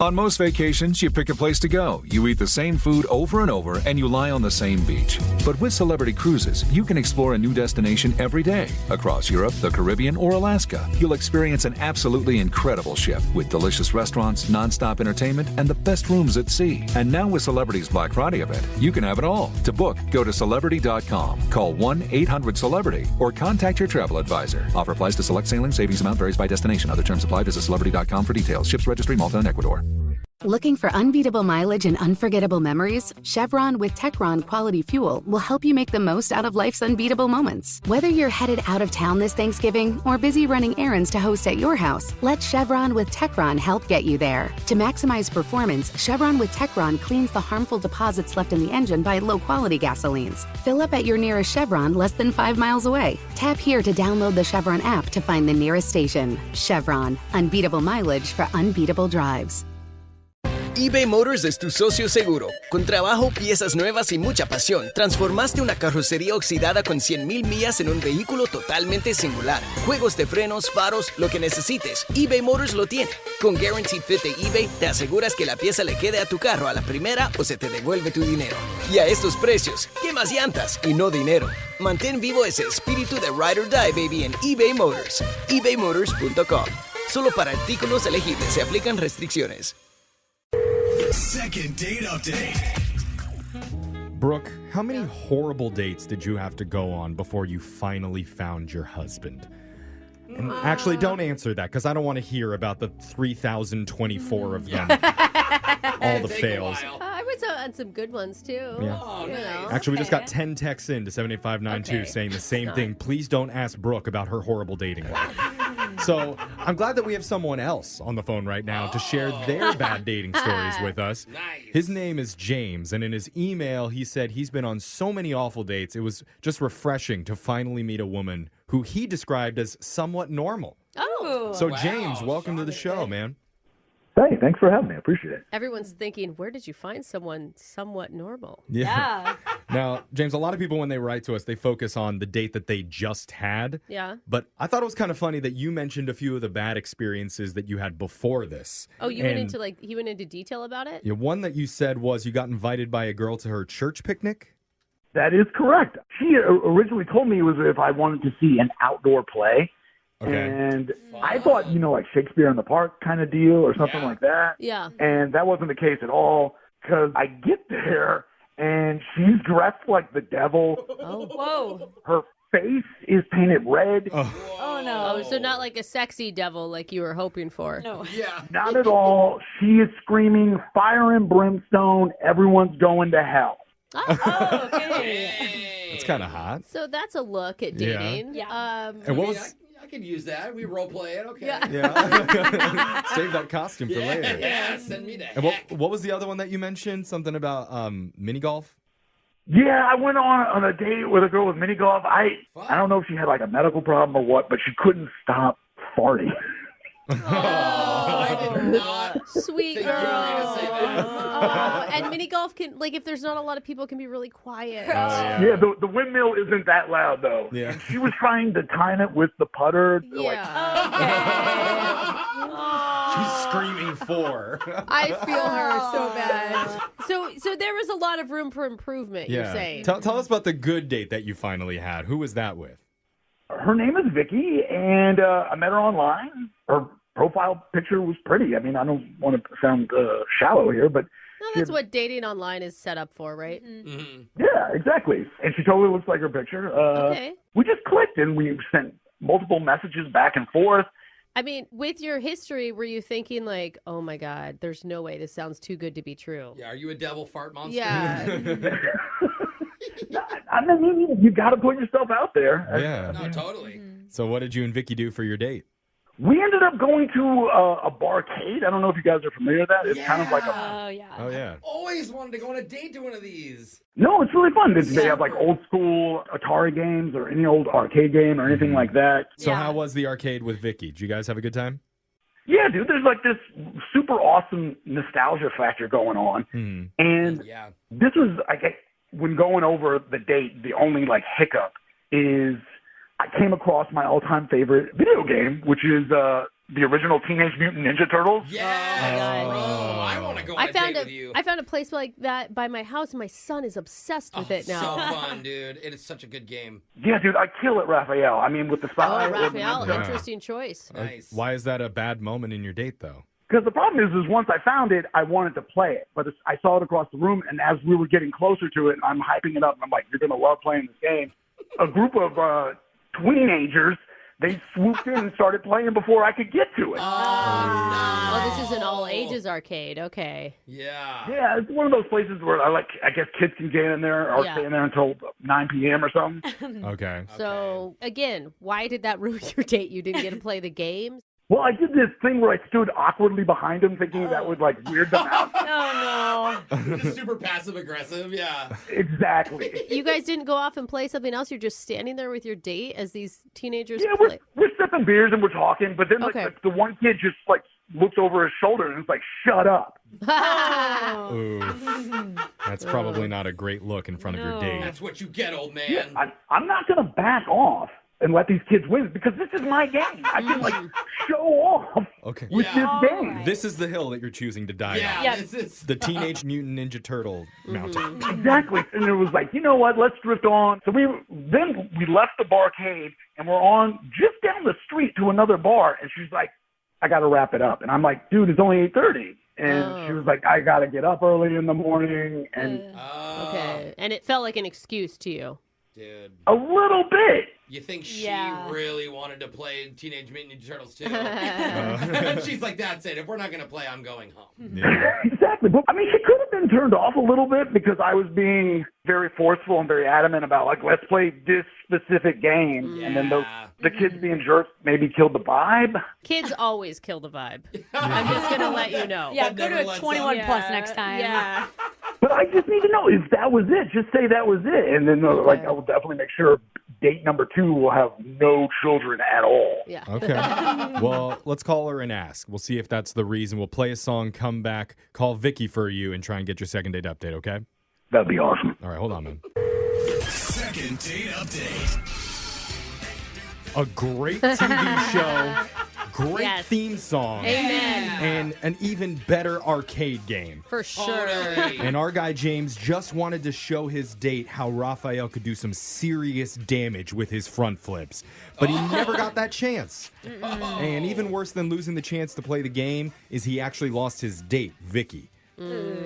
On most vacations, you pick a place to go. You eat the same food over and over, and you lie on the same beach. But with Celebrity Cruises, you can explore a new destination every day. Across Europe, the Caribbean, or Alaska, you'll experience an absolutely incredible ship with delicious restaurants, nonstop entertainment, and the best rooms at sea. And now with Celebrity's Black Friday event, you can have it all. To book, go to Celebrity.com, call 1-800-CELEBRITY, or contact your travel advisor. Offer applies to select sailing. Savings amount varies by destination. Other terms apply. Visit Celebrity.com for details. Ships registry, Malta and Ecuador. Looking for unbeatable mileage and unforgettable memories? Chevron with Techron Quality Fuel will help you make the most out of life's unbeatable moments. Whether you're headed out of town this Thanksgiving or busy running errands to host at your house, let Chevron with Techron help get you there. To maximize performance, Chevron with Techron cleans the harmful deposits left in the engine by low-quality gasolines. Fill up at your nearest Chevron less than 5 miles away. Tap here to download the Chevron app to find the nearest station. Chevron, unbeatable mileage for unbeatable drives. eBay Motors es tu socio seguro. Con trabajo, piezas nuevas y mucha pasión, transformaste una carrocería oxidada con 100,000 millas en un vehículo totalmente singular. Juegos de frenos, faros, lo que necesites, eBay Motors lo tiene. Con Guaranteed Fit de eBay, te aseguras que la pieza le quede a tu carro a la primera o se te devuelve tu dinero. Y a estos precios, ¿qué más llantas y no dinero? Mantén vivo ese espíritu de Ride or Die, baby, en eBay Motors. ebaymotors.com. Solo para artículos elegibles se aplican restricciones. Second date update. Brooke, how many horrible dates did you have to go on before you finally found your husband? And actually, don't answer that because I don't want to hear about the 3,024 of them. All the fails. I was on some good ones too. Yeah. Oh, nice. Actually, we just got 10 texts in to 78592 saying the same thing. Please don't ask Brooke about her horrible dating life. So I'm glad that we have someone else on the phone right now to share their bad dating stories with us. Nice. His name is James, and in his email, he said he's been on so many awful dates. It was just refreshing to finally meet a woman who he described as somewhat normal. Oh. So, James, welcome to the show, man. Hey, thanks for having me. I appreciate it. Everyone's thinking, where did you find someone somewhat normal? Yeah. Now, James, a lot of people, when they write to us, they focus on the date that they just had. Yeah. But I thought it was kind of funny that you mentioned a few of the bad experiences that you had before this. Oh, he went into detail about it? Yeah, one that you said was you got invited by a girl to her church picnic. That is correct. She originally told me it was if I wanted to see an outdoor play. Okay. And I thought, like Shakespeare in the Park kind of deal or something like that. Yeah. And that wasn't the case at all because I get there and she's dressed like the devil. Oh, whoa. Her face is painted red. Oh, no. Oh, so not like a sexy devil like you were hoping for. No. Yeah. Not at all. She is screaming, fire and brimstone, everyone's going to hell. Oh, okay. That's kind of hot. So that's a look at dating. Yeah. And what was... I could use that. We role play it. Okay. Yeah. Save that costume for later. Yeah, send me that. And what was the other one that you mentioned? Something about mini golf? Yeah, I went on a date with a girl with mini golf. I don't know if she had like a medical problem or what, but she couldn't stop farting. I did not. Sweet think girl. you were gonna say that. Oh, and mini golf can, like, if there's not a lot of people, can be really quiet. Yeah, the windmill isn't that loud though. Yeah. And she was trying to time it with the putter. Yeah. She's screaming for. I feel her so bad. So there was a lot of room for improvement, you're saying. Tell us about the good date that you finally had. Who was that with? Her name is Vicky, and I met her online. Her profile picture was pretty. I mean, I don't want to sound shallow here, but No, that's what dating online is set up for, right? Mm-hmm. yeah, exactly. And she totally looks like her picture. Okay. We just clicked, and we sent multiple messages back and forth. I mean, with your history, were you thinking like, oh my God, there's no way this sounds too good to be true? Yeah, are you a devil fart monster? Yeah. I mean, you got to put yourself out there. Yeah. No, totally. So what did you and Vicky do for your date? We ended up going to a barcade. I don't know if you guys are familiar with that. It's kind of like a... Oh, yeah. Oh, yeah. Always wanted to go on a date to one of these. No, it's really fun. They have like old school Atari games or any old arcade game or anything like that. So how was the arcade with Vicky? Did you guys have a good time? Yeah, dude, there's like this super awesome nostalgia factor going on. And this was, when going over the date, the only like hiccup is I came across my all-time favorite video game, which is the original Teenage Mutant Ninja Turtles. Yeah. go on I a found date with you. I found a place like that by my house, and my son is obsessed with it now. So fun, dude. It is such a good game. Yeah, dude, I kill it, Raphael. I mean, with the spy. Oh, Raphael, Yeah. interesting choice. Nice. Why is that a bad moment in your date, though? Because the problem is once I found it, I wanted to play it. But I saw it across the room, and as we were getting closer to it, I'm hyping it up. And I'm like, you're going to love playing this game. A group of teenagers, they swooped in and started playing before I could get to it. Oh, this is an all-ages arcade. Okay. Yeah. Yeah, it's one of those places where I guess kids can get in there or Yeah. stay in there until 9 p.m. or something. Okay. So, again, why did that ruin your date? You didn't get to play the games? Well, I did this thing where I stood awkwardly behind them thinking that would, weird them out. Oh, no. Just super passive aggressive. Yeah. Exactly. You guys didn't go off and play something else? You're just standing there with your date as these teenagers Yeah, play? we're sipping beers and we're talking, but then Okay. the one kid just looks over his shoulder and is like, "Shut up." Ooh. That's probably not a great look in front of your date. That's what you get, old man. Yeah, I'm not going to back off and let these kids win because this is my game. I can show off Okay. with this game. This is the hill that you're choosing to die on. Yeah. This is. The Teenage Mutant Ninja Turtle mountain. Exactly. And it was like, you know what? Let's drift on. So we left the barcade and we're on just down the street to another bar. And she's like, I got to wrap it up. And I'm like, dude, it's only 8:30. And she was like, I got to get up early in the morning. And Okay. And it felt like an excuse to you. Dude. a little bit. You think she Yeah. really wanted to play Teenage Mutant Ninja Turtles too? She's like, that's it. If we're not going to play, I'm going home. Yeah. Exactly. But, I mean, she could have been turned off a little bit because I was being very forceful and very adamant about, let's play this specific game. And then the kids being jerks maybe killed the vibe. Kids always kill the vibe. I'm just going to let you know. Yeah, That go never to a lets 21 up. plus next time. Yeah. But I just need to know if that was it. Just say that was it. And then, I will definitely make sure date number 2 will have no children at all. Yeah. Okay. Well, let's call her and ask. We'll see if that's the reason. We'll play a song, come back, call Vicky for you, and try and get your second date update, okay? That'd be awesome. All right, hold on, man. Second date update. A great TV show, great Yes. theme song, Amen. and an even better arcade game. For sure. Totally. And our guy James just wanted to show his date how Raphael could do some serious damage with his front flips. But he never got that chance. And even worse than losing the chance to play the game is he actually lost his date, Vicky.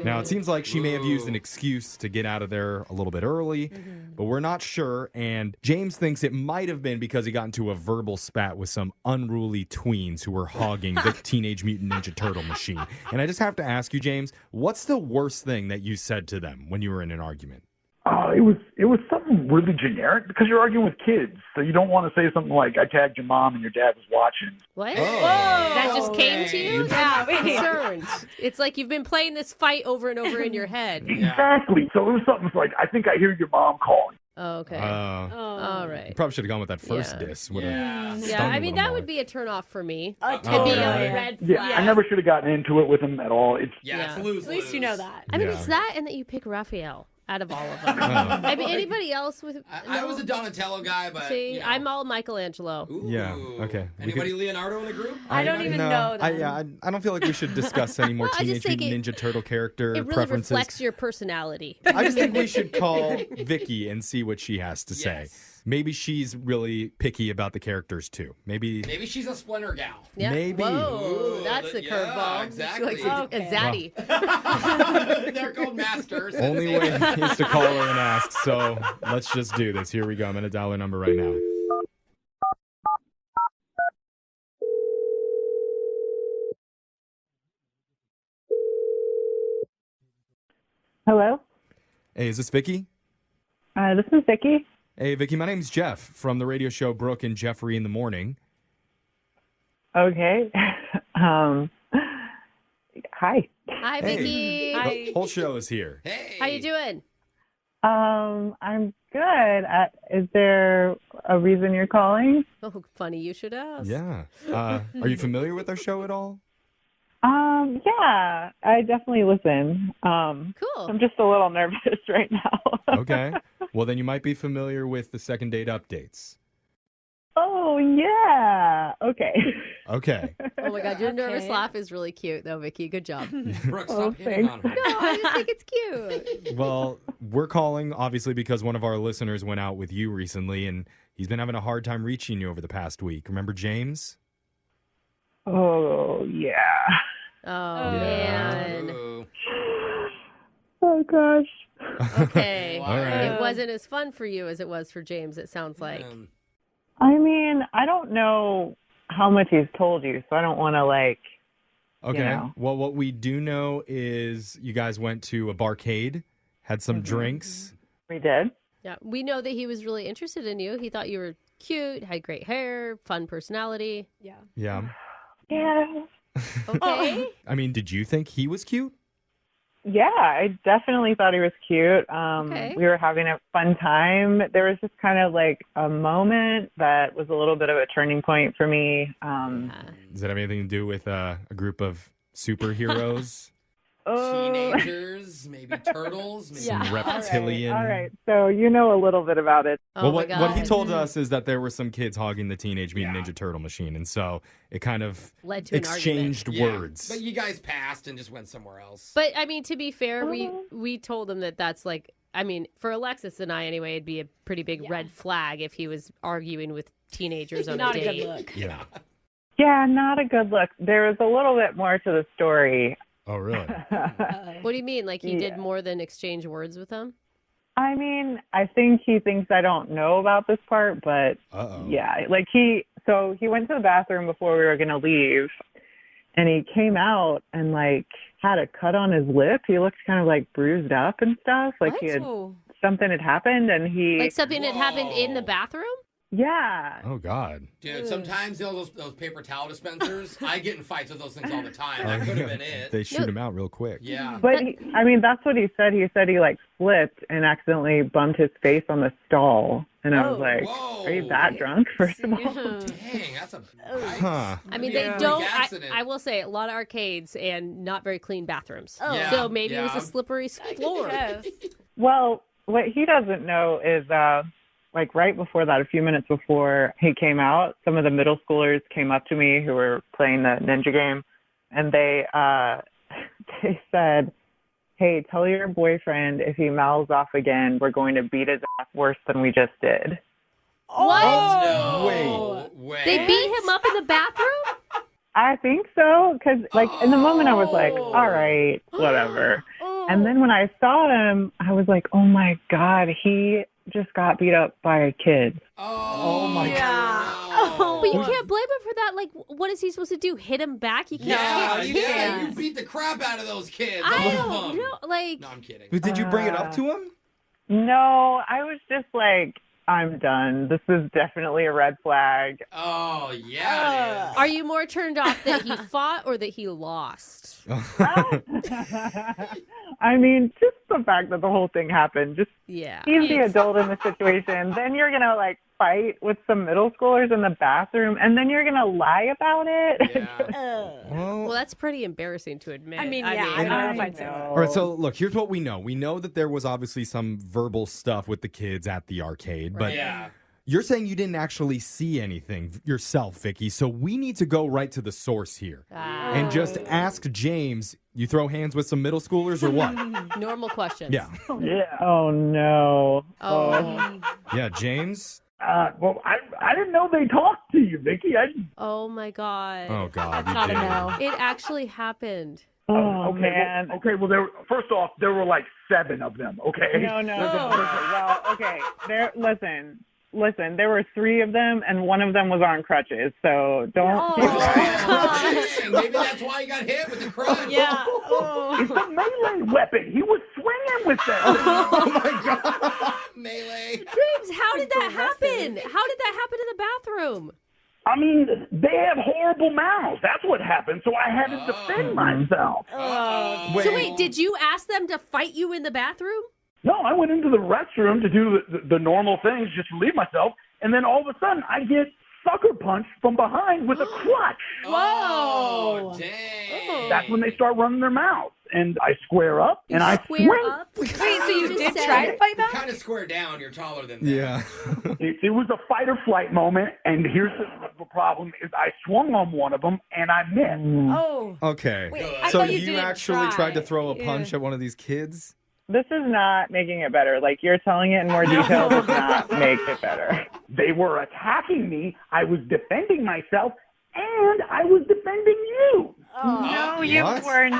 Now, it seems like she may have used an excuse to get out of there a little bit early, but we're not sure. And James thinks it might have been because he got into a verbal spat with some unruly tweens who were hogging the Teenage Mutant Ninja Turtle machine. And I just have to ask you, James, what's the worst thing that you said to them when you were in an argument? It was something really generic because you're arguing with kids, so you don't want to say something like "I tagged your mom and your dad was watching." What? Oh. That just came to you? Yeah, wait. Concerned. It's like you've been playing this fight over and over in your head. Exactly. So it was something like, "I think I hear your mom calling." Oh, okay. Oh. All right. You probably should have gone with that first Yeah. diss. Would've Yeah, stung I you a mean, little that more. would be a turnoff for me. A It'd be a really? red Yeah, flag. I never should have gotten into it with him at all. It's Yeah, it's Yeah. lose. At least you know that. I mean, Yeah. it's that and that you pick Raphael out of all of them. I mean, anybody else with... I no? was a Donatello guy, but See, you know. I'm all Michelangelo. Ooh. Yeah, okay. We Anybody could- Leonardo in the group? I don't even know them. I don't feel like we should discuss any more Well, I just Teenage think Mutant Ninja Turtle character It really preferences. reflects your personality. I just think we should call Vicky and see what she has to say. Yes. Maybe she's really picky about the characters too. Maybe Maybe she's a Splinter gal. Yeah. Maybe. Whoa, Ooh, that's the yeah, curveball. exactly. She likes a Okay. zaddy. They're called masters. only way is to call her and ask. So let's just do this. Here we go. I'm gonna dial her number right now. Hello, Hey, is this Vicky? this is Vicky. Hey, Vicky. My name's Jeff from the radio show Brooke and Jeffrey in the Morning. Okay. Hi. Hi, Hey. Vicky. The whole show is here. Hey. How you doing? I'm good. Is there a reason you're calling? Oh, funny you should ask. Yeah. Are you familiar with our show at all? Yeah, I definitely listen. Cool. I'm just a little nervous right now. Okay. Well, then you might be familiar with the second date updates. Oh, yeah. Okay. Okay. Oh my God, your nervous Okay. laugh is really cute, though, Vicky. Good job. Brooke, stop hitting on her. No, I just think it's cute. Well, we're calling obviously because one of our listeners went out with you recently, and he's been having a hard time reaching you over the past week. Remember James? Oh, yeah. Oh, man. Ooh. Oh, gosh. Okay. All right. It wasn't as fun for you as it was for James, it sounds like. I mean, I don't know how much he's told you, so I don't want to, like, Okay. you know. Well, what we do know is you guys went to a barcade, had some drinks. We did. Yeah, we know that he was really interested in you. He thought you were cute, had great hair, fun personality. Yeah. Yeah. Yeah. Okay. I mean, did you think he was cute? Yeah, I definitely thought he was cute. Okay. We were having a fun time. There was just kind of like a moment that was a little bit of a turning point for me. Does that have anything to do with a group of superheroes? Teenagers, maybe turtles, maybe Some reptilian. All right. So you know a little bit about it. Oh Well, my what he God. told us is that there were some kids hogging the Teenage Mutant Ninja Turtle machine, and so it kind of Led to an exchanged Yeah. words. But you guys passed and just went somewhere else. But I mean, to be fair, we told him that that's like, I mean, for Alexis and I anyway, it'd be a pretty big red flag if he was arguing with teenagers on Not a a date. good look. Yeah. Yeah, not a good look. There was a little bit more to the story. Oh, really? What do you mean? Like he did Yeah. more than exchange words with them? I mean, I think he thinks I don't know about this part, but Uh-oh. yeah, like he went to the bathroom before we were going to leave, and he came out and like had a cut on his lip. He looked kind of like bruised up and stuff, like he had Oh. something had happened, and he Like something had happened in the Whoa. bathroom? yeah. Oh, God. Dude, sometimes those paper towel dispensers, I get in fights with those things all the time. That could have been it. They shoot him out real quick. Yeah. But I mean, that's what he said. He said he like slipped and accidentally bumped his face on the stall, and I was Oh. like, Whoa. "Are you that drunk?" First of all. Dang, that's a Huh. I mean, Yeah. they don't. Big accident. I will say a lot of arcades and not very clean bathrooms. Oh. Yeah, So maybe it was yeah. a slippery floor. Yes. Well, what he doesn't know is, like right before that, a few minutes before he came out, some of the middle schoolers came up to me who were playing the ninja game, and they they said, "Hey, tell your boyfriend if he mouths off again, we're going to beat his ass worse than we just did." What? No way. They beat him up in the bathroom? I think so, because like in the moment I was like, "All right, whatever." And then when I saw him, I was like, "Oh my God, he just got beat up by a kid." Oh my Yeah. God. But you can't blame him for that. Like, what is he supposed to do? Hit him back? You can't. Yeah, you yeah, can't. you beat the crap out of those kids. I all of don't them. know. Like, No, I'm kidding. But did you bring it up to him? No, I was just like, "I'm done. This is definitely a red flag." Oh, yeah, it is. are you more turned off that he fought or that he lost? I mean, just the fact that the whole thing happened. Just Yeah. he's the adult in the situation. Then you're gonna like fight with some middle schoolers in the bathroom, and then you're gonna lie about it. Yeah. Well, that's pretty embarrassing to admit. I mean, yeah, I don't know if I'd say that. All right, so look, here's what we know. We know that there was obviously some verbal stuff with the kids at the arcade, but Yeah. you're saying you didn't actually see anything yourself, Vicky, so we need to go right to the source here and just ask James, you throw hands with some middle schoolers or what? Normal questions. Yeah. Yeah. Oh no. Oh. Yeah, James? Well, I didn't know they talked to you, Vicky. Oh my God. Oh, God. That's you not a did. no. It actually happened. Oh okay, man. Well, first off, there were like 7 of them. Okay. No. Well, okay. Listen. There were 3 of them, and one of them was on crutches. So don't. Oh, dang. Maybe that's why you got hit with the crutch. Yeah. It's a melee weapon. He was swinging with that. Oh, my God. Melee. James, how did that happen? How did that happen in the bathroom? I mean, they have horrible mouths. That's what happened. So I had to defend myself. So wait, did you ask them to fight you in the bathroom? No, I went into the restroom to do the normal things, just relieve myself, and then all of a sudden I get sucker punched from behind with a crutch. Oh, dang. That's when they start running their mouths. and I square up, and I swing. Wait, so you did try to fight back? Kind of square down. You're taller than them. Yeah. It was a fight or flight moment, and here's the problem: is I swung on one of them and I missed. Oh. Okay. Wait, I so thought you you didn't actually try. tried to throw a punch at one of these kids? This is not making it better. Like, you're telling it in more detail does not make it better. They were attacking me. I was defending myself, and I was defending you. No, you were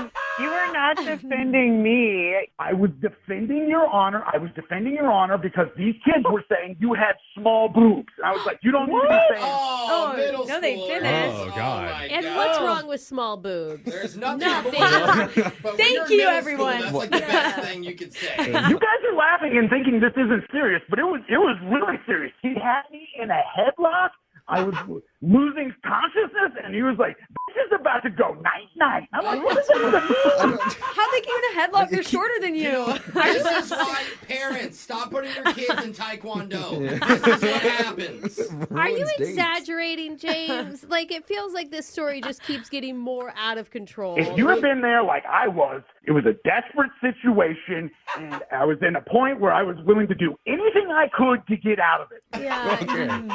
not defending me. I was defending your honor. I was defending your honor because these kids were saying you had small boobs. And I was like, you don't need to be saying. Oh, middle no, they schoolers. didn't. Oh, God. my And God. what's wrong with small boobs? There's nothing. Nothing. But when Thank you're in you, middle everyone. School, that's like the best thing you could say. You guys are laughing and thinking this isn't serious, but it was really serious. He had me in a headlock. I was losing consciousness, and he was like, "This is about to go night-night." I'm like, "What does that even mean?" How'd they get you in a headlock? They're shorter than you. This is why parents stop putting your kids in Taekwondo. This is what happens. Are you Ruins dates. exaggerating, James? Like, it feels like this story just keeps getting more out of control. If you had been there like I was, it was a desperate situation, and I was in a point where I was willing to do anything I could to get out of it. Yeah,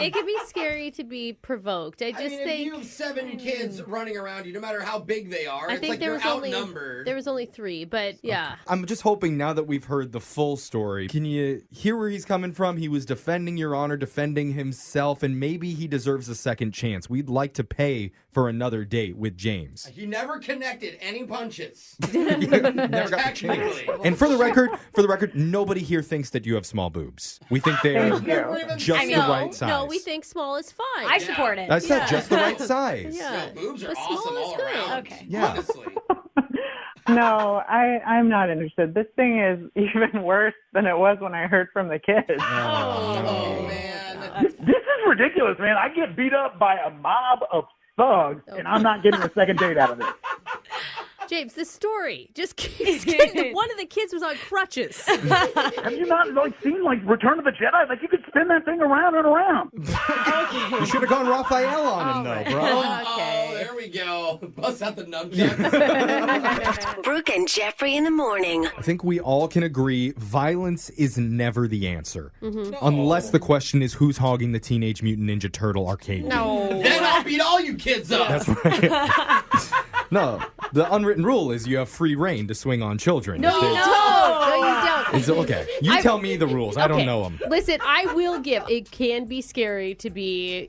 it can be scary to be provoked. I just If think you have 7 kids running around you, no matter how big they are, I it's think like there you're was only outnumbered. there was only 3, but yeah. I'm just hoping now that we've heard the full story, can you hear where he's coming from? He was defending your honor, defending himself, and maybe he deserves a second chance. We'd like to pay for another date with James. He never connected any punches. Never got the chance. Technically. And for the record, nobody here thinks that you have small boobs. We think they are just the right size. No, we think small is fine. I support it. I said just the right size. Yeah. No, boobs are But awesome small is all good. around. Okay. Yeah. Honestly. No, I'm not interested. This thing is even worse than it was when I heard from the kids. Oh, man. This is ridiculous, man. I get beat up by a mob of thugs, and I'm not getting a second date out of it. James, this story just keeps getting. One of the kids was on crutches. Have you not seen Return of the Jedi? Like, you could spin that thing around and around. You should have gone Raphael on him, though, bro. Oh, there we go. Bust out the nunchucks. Brooke and Jeffrey in the morning. I think we all can agree violence is never the answer. Unless the question is who's hogging the Teenage Mutant Ninja Turtle arcade game. Then I'll beat all you kids up. That's right. No, the unwritten rule is you have free reign to swing on children. No, you don't. No, you don't. It's okay. You tell me the rules. I don't know them. Listen, I will give. It can be scary to be,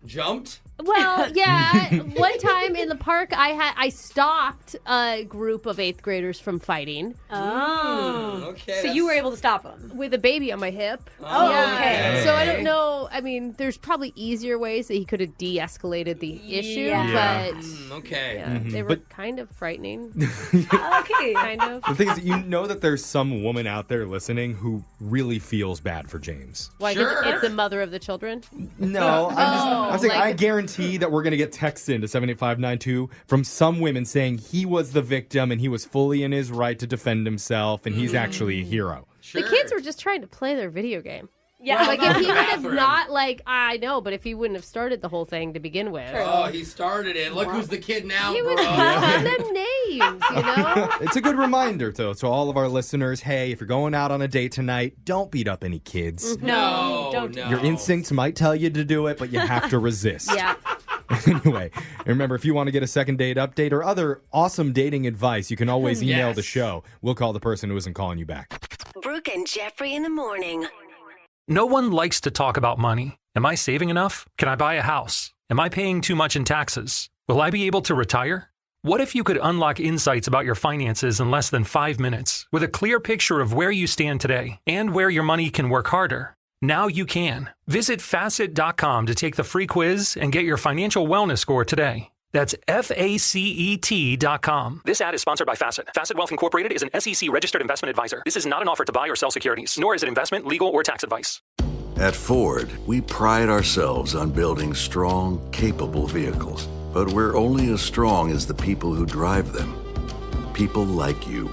Jumped? Well, yeah. One time in the park, I stopped a group of 8th graders from fighting. Oh. Okay. So you were able to stop them? With a baby on my hip. Oh, Yeah. okay. So I don't know. I mean, there's probably easier ways that he could have de-escalated the issue, Yeah. but Okay. yeah, they were kind of frightening. Okay. Kind of. The thing is, you know that there's some woman out there listening who really feels bad for James. Why? 'Cause Sure. it's the mother of the children. No, I'm saying like- I guarantee that we're going to get texts into 78592 from some women saying he was the victim and he was fully in his right to defend himself and he's actually a hero. Sure. The kids were just trying to play their video game. Yeah. Like if he would have Bathroom. not I know, but if he wouldn't have started the whole thing to begin with. Oh, he started it. Look who's the kid now, He bro. was calling them names, It's a good reminder, though, to all of our listeners, hey, if you're going out on a date tonight, don't beat up any kids. No, Don't do no. Your instincts might tell you to do it, but you have to resist. Yeah. Anyway, and remember, if you want to get a second date update or other awesome dating advice, you can always email the show. We'll call the person who isn't calling you back. Brooke and Jeffrey in the morning. No one likes to talk about money. Am I saving enough? Can I buy a house? Am I paying too much in taxes? Will I be able to retire? What if you could unlock insights about your finances in less than 5 minutes with a clear picture of where you stand today and where your money can work harder? Now you can. Visit Facet.com to take the free quiz and get your financial wellness score today. That's FACET.com. This ad is sponsored by Facet. Facet Wealth Incorporated is an SEC registered investment advisor. This is not an offer to buy or sell securities, nor is it investment, legal, or tax advice. At Ford, we pride ourselves on building strong, capable vehicles. But we're only as strong as the people who drive them. People like you,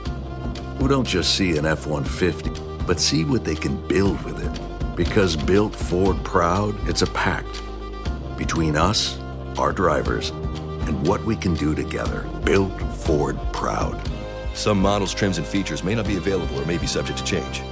who don't just see an F-150, but see what they can build with it. Because built Ford proud, it's a pact between us, our drivers, and what we can do together. Built Ford proud. Some models, trims, and features may not be available or may be subject to change.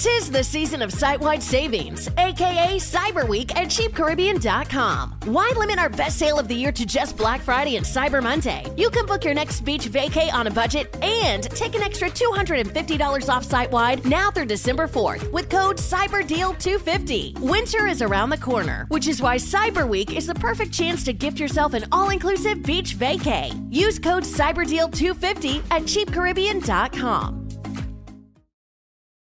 'Tis the season of site-wide savings, aka Cyber Week at CheapCaribbean.com. Why limit our best sale of the year to just Black Friday and Cyber Monday? You can book your next beach vacay on a budget and take an extra $250 off site-wide now through December 4th with code CYBERDEAL250. Winter is around the corner, which is why Cyber Week is the perfect chance to gift yourself an all-inclusive beach vacay. Use code CYBERDEAL250 at CheapCaribbean.com.